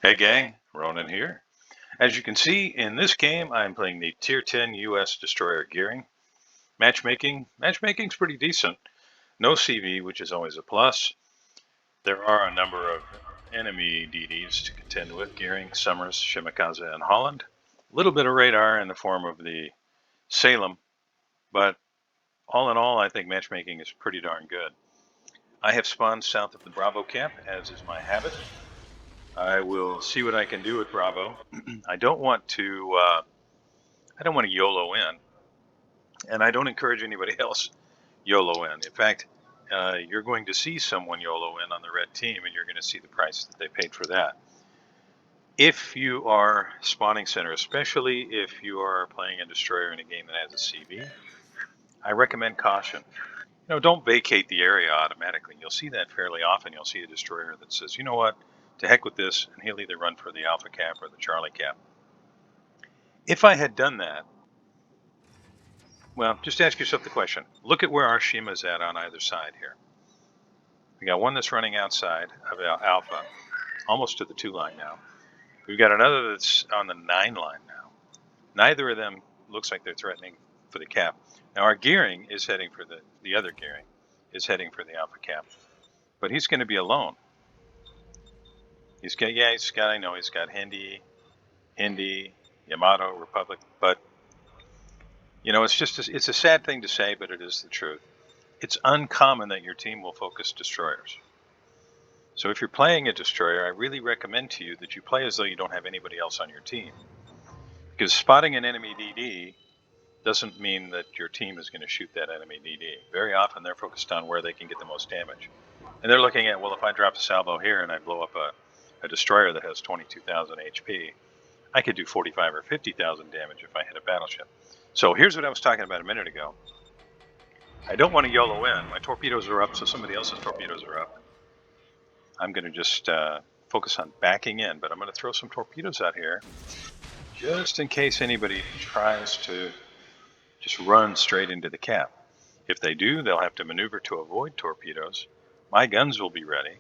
Hey gang, Ronan here. As you can see, in this game, I'm playing the Tier 10 US Destroyer Gearing. Matchmaking's pretty decent. No CV, which is always a plus. There are a number of enemy DDs to contend with, Gearing, Summers, Shimakaze, and Holland. A little bit of radar in the form of the Salem, but all in all, I think matchmaking is pretty darn good. I have spawned south of the Bravo camp, as is my habit. I will see what I can do with Bravo. I don't want to YOLO in, and I don't encourage anybody else YOLO in. In fact, you're going to see someone YOLO in on the red team, and you're going to see the price that they paid for that. If you are spawning center, especially if you are playing a destroyer in a game that has a CV, I recommend caution. Don't vacate the area automatically. You'll see that fairly often. You'll see a destroyer that says, you know what, to heck with this, and he'll either run for the Alpha cap or the Charlie cap. If I had done that, well, just ask yourself the question. Look at where our Shima's at on either side here. We got one that's running outside of Alpha, almost to the 2 line now. We've got another that's on the 9 line now. Neither of them looks like they're threatening for the cap. Now our Gearing is heading for the other Gearing is heading for the Alpha cap, but he's going to be alone. He's got Hindi, Yamato, Republic, but it's a sad thing to say, but it is the truth. It's uncommon that your team will focus destroyers. So if you're playing a destroyer, I really recommend to you that you play as though you don't have anybody else on your team. Because spotting an enemy DD doesn't mean that your team is going to shoot that enemy DD. Very often they're focused on where they can get the most damage. And they're looking at, well, if I drop a salvo here and I blow up a destroyer that has 22,000 HP, I could do 45 or 50,000 damage if I hit a battleship. So here's what I was talking about a minute ago. I don't want to YOLO in. My torpedoes are up, so somebody else's torpedoes are up. I'm going to just focus on backing in, but I'm going to throw some torpedoes out here just in case anybody tries to just run straight into the cap. If they do, they'll have to maneuver to avoid torpedoes. My guns will be ready.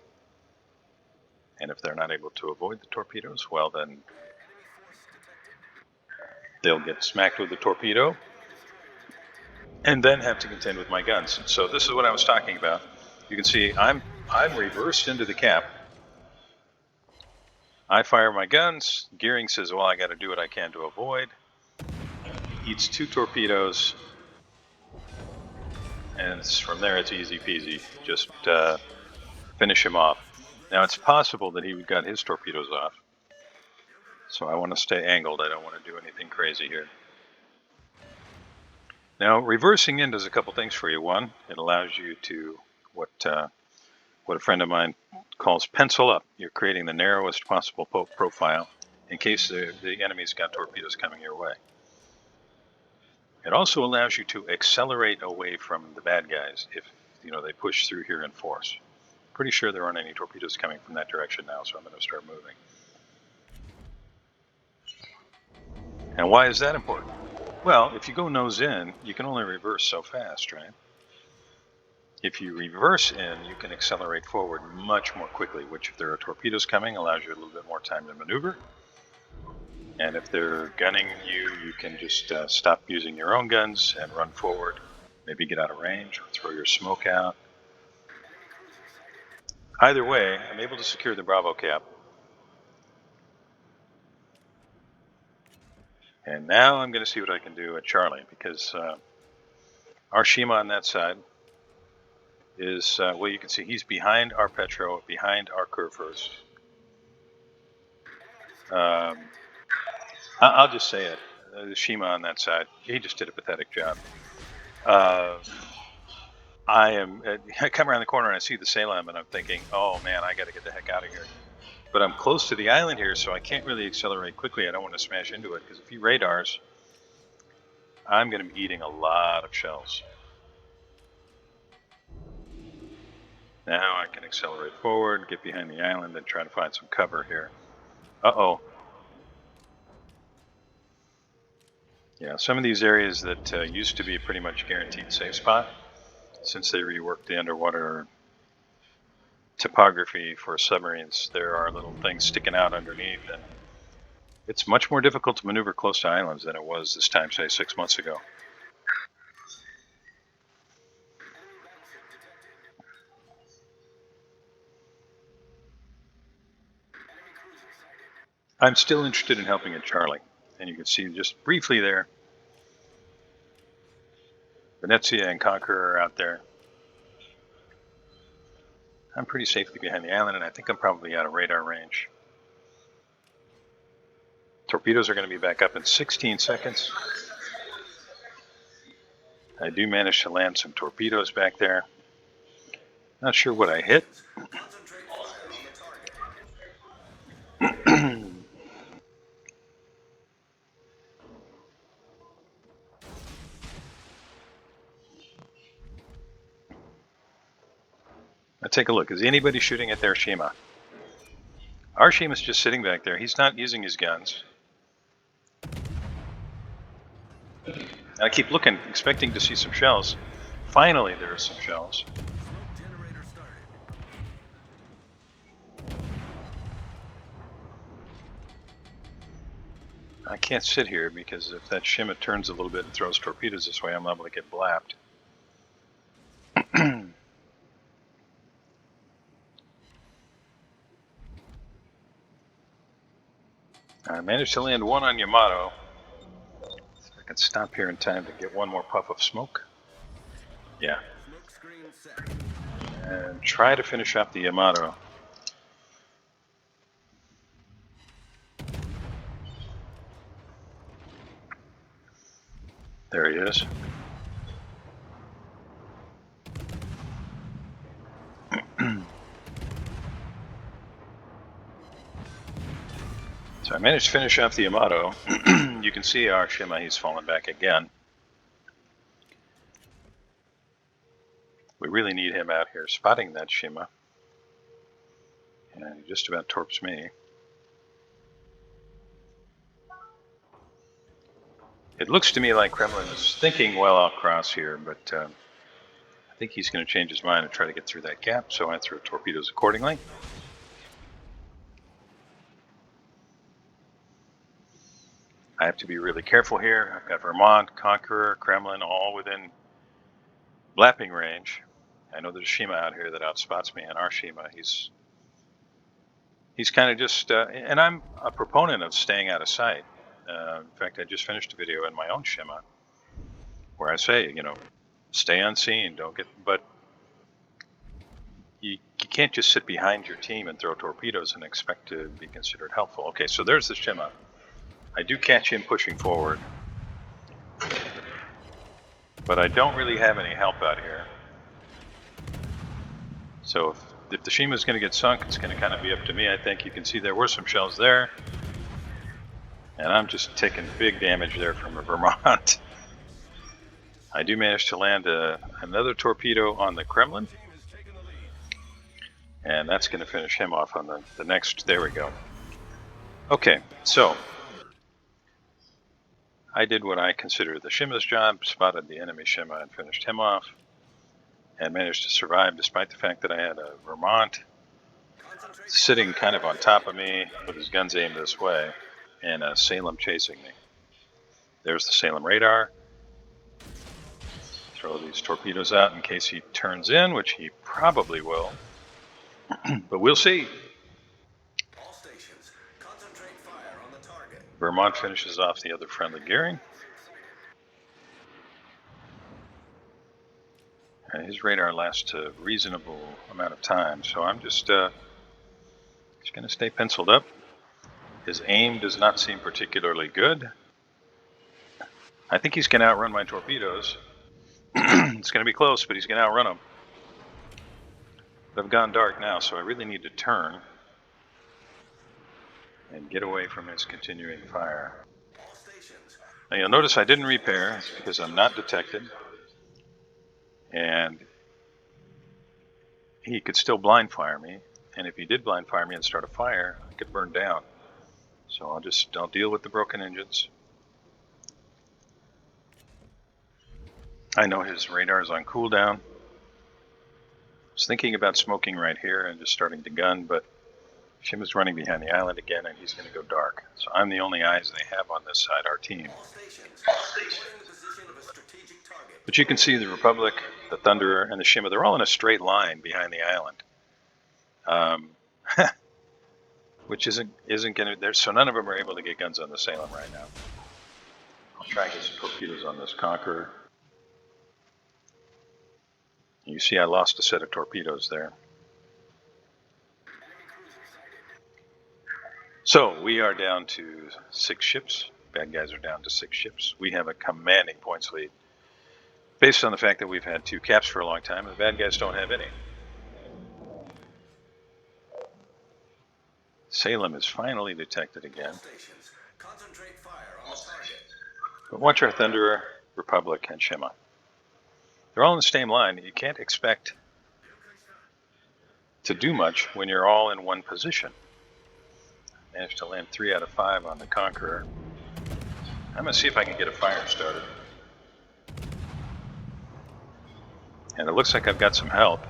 And if they're not able to avoid the torpedoes, well, then they'll get smacked with the torpedo and then have to contend with my guns. So this is what I was talking about. You can see I'm reversed into the cap. I fire my guns. Gearing says, well, I got to do what I can to avoid. Eats 2 torpedoes. And from there, it's easy peasy. Just finish him off. Now, it's possible that he got his torpedoes off. So I want to stay angled. I don't want to do anything crazy here. Now, reversing in does a couple things for you. One, it allows you to, what a friend of mine calls pencil up. You're creating the narrowest possible profile in case the enemy's got torpedoes coming your way. It also allows you to accelerate away from the bad guys if they push through here in force. Pretty sure there aren't any torpedoes coming from that direction now, so I'm going to start moving. And why is that important? Well, if you go nose in, you can only reverse so fast, right? If you reverse in, you can accelerate forward much more quickly, which if there are torpedoes coming, allows you a little bit more time to maneuver. And if they're gunning you, you can just stop using your own guns and run forward. Maybe get out of range or throw your smoke out. Either way, I'm able to secure the Bravo cap. And now I'm going to see what I can do at Charlie, because our Shima on that side is, well, you can see he's behind our Petro, behind our Curvers. I'll just say it. The Shima on that side, he just did a pathetic job. I come around the corner and I see the Salem and I'm thinking, oh man, I got to get the heck out of here. But I'm close to the island here, so I can't really accelerate quickly. I don't want to smash into it, because if he radars, I'm going to be eating a lot of shells. Now I can accelerate forward, get behind the island, and try to find some cover here. Uh-oh. Yeah, some of these areas that used to be a pretty much guaranteed safe spot, since they reworked the underwater topography for submarines. There are little things sticking out underneath, and it's much more difficult to maneuver close to islands than it was this time, say 6 months ago. I'm still interested in helping at Charlie, and you can see just briefly there, Venezia and Conqueror are out there. I'm pretty safely behind the island, and I think I'm probably out of radar range. Torpedoes are going to be back up in 16 seconds. I do manage to land some torpedoes back there. Not sure what I hit. Let's take a look. Is anybody shooting at their Shima? Our Shima's just sitting back there. He's not using his guns. I keep looking, expecting to see some shells. Finally, there are some shells. I can't sit here because if that Shima turns a little bit and throws torpedoes this way, I'm liable to get blapped. I managed to land one on Yamato. So I can stop here in time to get one more puff of smoke. Yeah. And try to finish off the Yamato. There he is. So I managed to finish off the Yamato. You can see our Shima, he's fallen back again. We really need him out here spotting that Shima. And he just about torps me. It looks to me like Kremlin is thinking, well, I'll cross here, but I think he's going to change his mind and try to get through that gap, so I threw torpedoes accordingly. I have to be really careful here. I've got Vermont, Conqueror, Kremlin, all within blapping range. I know there's a Shima out here that outspots me, and our Shima, he's kind of just, and I'm a proponent of staying out of sight. In fact, I just finished a video in my own Shima where I say, you know, stay unseen, don't get, but you can't just sit behind your team and throw torpedoes and expect to be considered helpful. Okay, so there's the Shima. I do catch him pushing forward, but I don't really have any help out here. So if the Shima's going to get sunk, it's going to kind of be up to me. I think you can see there were some shells there, and I'm just taking big damage there from a Vermont. I do manage to land another torpedo on the Kremlin, and that's going to finish him off on the next. There we go. Okay, so I did what I consider the Shima's job, spotted the enemy Shima and finished him off, and managed to survive despite the fact that I had a Vermont sitting kind of on top of me with his guns aimed this way, and a Salem chasing me. There's the Salem radar. Throw these torpedoes out in case he turns in, which he probably will. But we'll see. All stations, concentrate fire on the target. Vermont finishes off the other friendly gearing. And his radar lasts a reasonable amount of time, so I'm just going to stay penciled up. His aim does not seem particularly good. I think he's going to outrun my torpedoes. It's going to be close, but he's going to outrun them. But I've gone dark now, so I really need to turn and get away from his continuing fire. Now you'll notice I didn't repair. It's because I'm not detected. And he could still blind fire me. And if he did blind fire me and start a fire, I could burn down. So I'll deal with the broken engines. I know his radar is on cooldown, was thinking about smoking right here and just starting to gun, but Shim is running behind the island again, and he's going to go dark. So I'm the only eyes they have on this side, our team. But you can see the Republic, the Thunderer, and the Shima, they're all in a straight line behind the island. Which isn't going to, so none of them are able to get guns on the Salem right now. I'll try and get some torpedoes on this Conqueror. You see I lost a set of torpedoes there. So we are down to 6 ships. Bad guys are down to 6 ships. We have a commanding points lead based on the fact that we've had 2 caps for a long time, and the bad guys don't have any. Salem is finally detected again. But watch our Thunderer, Republic, and Shima. They're all in the same line. You can't expect to do much when you're all in one position. Managed to land 3 out of 5 on the Conqueror. I'm going to see if I can get a fire started. And it looks like I've got some help.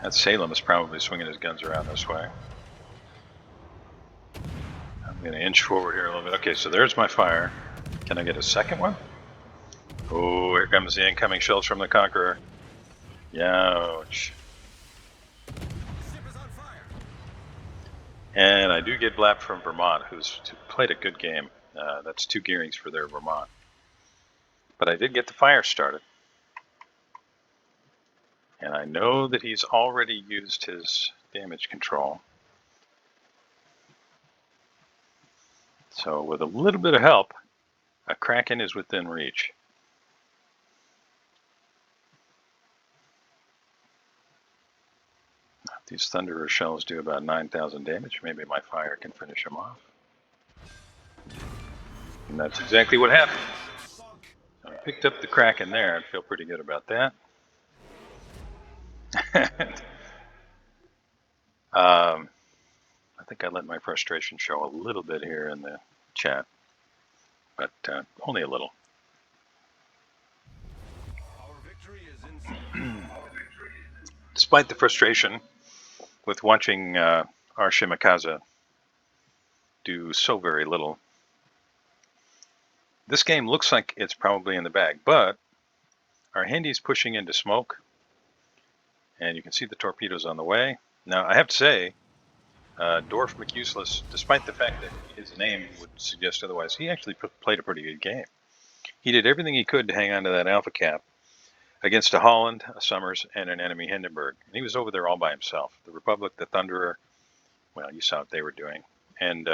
That Salem is probably swinging his guns around this way. I'm going to inch forward here a little bit. Okay, so there's my fire. Can I get a second one? Oh, here comes the incoming shells from the Conqueror. Youch. And I do get blapped from Vermont, who's played a good game. That's 2 gearings for their Vermont. But I did get the fire started. And I know that he's already used his damage control. So with a little bit of help, a Quacken is within reach. These Thunderer shells do about 9,000 damage. Maybe my fire can finish them off. And that's exactly what happened. I picked up the Quacken there. I feel pretty good about that. I think I let my frustration show a little bit here in the chat, but only a little. Despite the frustration with watching our Shimakaze do so very little, this game looks like it's probably in the bag, but our Hindy's pushing into smoke, and you can see the torpedoes on the way. Now, I have to say, Dorf McUseless, despite the fact that his name would suggest otherwise, he actually played a pretty good game. He did everything he could to hang on to that Alpha Cap against a Holland, a Summers, and an enemy Hindenburg. And he was over there all by himself. The Republic, the Thunderer, well, you saw what they were doing. And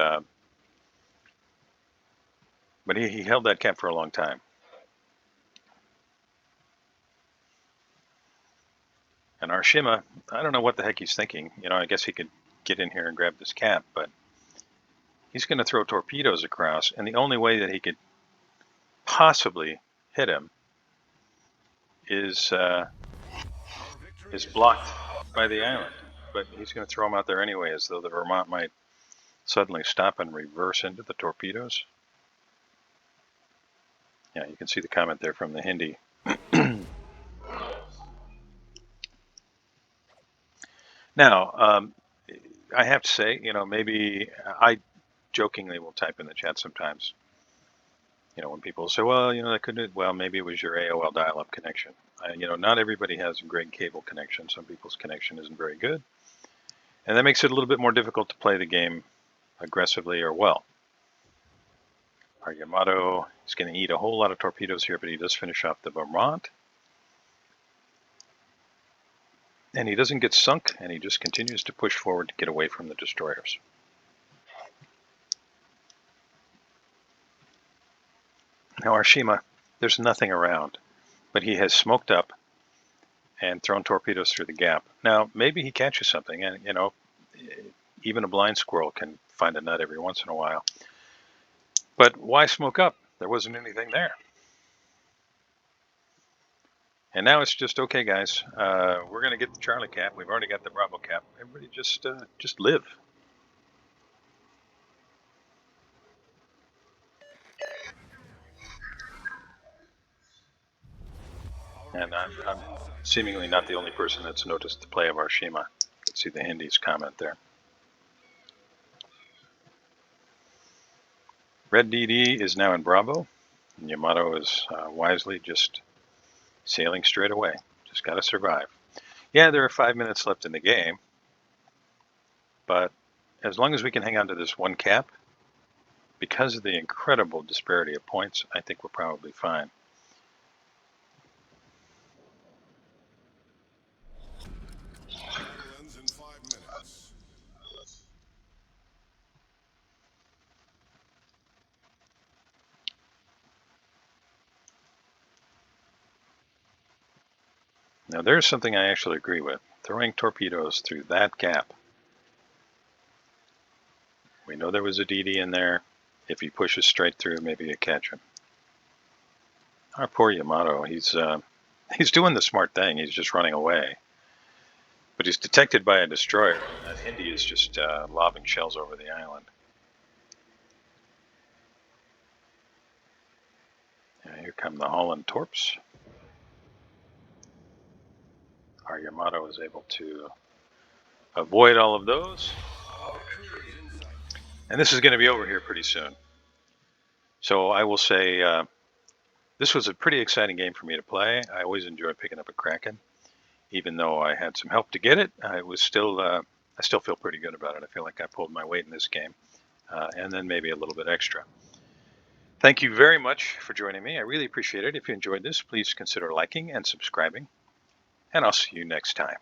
but he held that cap for a long time. And our Shima, I don't know what the heck he's thinking. You know, I guess he could get in here and grab this cap, but he's going to throw torpedoes across, and the only way that he could possibly hit him is blocked by the island. But he's going to throw them out there anyway, as though the Vermont might suddenly stop and reverse into the torpedoes. Yeah, you can see the comment there from the Hindi. Now, I have to say, you know, maybe I jokingly will type in the chat sometimes, you know, when people say, well, you know, that couldn't, well, maybe it was your AOL dial-up connection. You know, not everybody has a great cable connection. Some people's connection isn't very good. And that makes it a little bit more difficult to play the game aggressively or well. Our Yamato is going to eat a whole lot of torpedoes here, but he does finish off the Vermont. And he doesn't get sunk, and he just continues to push forward to get away from the destroyers. Now our Shima, there's nothing around, but he has smoked up and thrown torpedoes through the gap. Now, maybe he catches something, and, you know, even a blind squirrel can find a nut every once in a while. But why smoke up? There wasn't anything there. And now it's just, okay, guys, we're going to get the Charlie cap. We've already got the Bravo cap. Everybody just live. And I'm seemingly not the only person that's noticed the play of our Shima. You can see the Hindi's comment there. Red DD is now in Bravo, and Yamato is wisely just sailing straight away. Just got to survive. Yeah, there are 5 minutes left in the game, but as long as we can hang on to this one cap, because of the incredible disparity of points, I think we're probably fine. Now there's something I actually agree with. Throwing torpedoes through that gap. We know there was a DD in there. If he pushes straight through, maybe you catch him. Our poor Yamato, he's doing the smart thing. He's just running away. But he's detected by a destroyer, and that Hindi is just lobbing shells over the island. And here come the Holland torps. Our Yamato is able to avoid all of those. And this is going to be over here pretty soon. So I will say this was a pretty exciting game for me to play. I always enjoy picking up a Quacken. Even though I had some help to get it, I still feel pretty good about it. I feel like I pulled my weight in this game, and then maybe a little bit extra. Thank you very much for joining me. I really appreciate it. If you enjoyed this, please consider liking and subscribing, and I'll see you next time.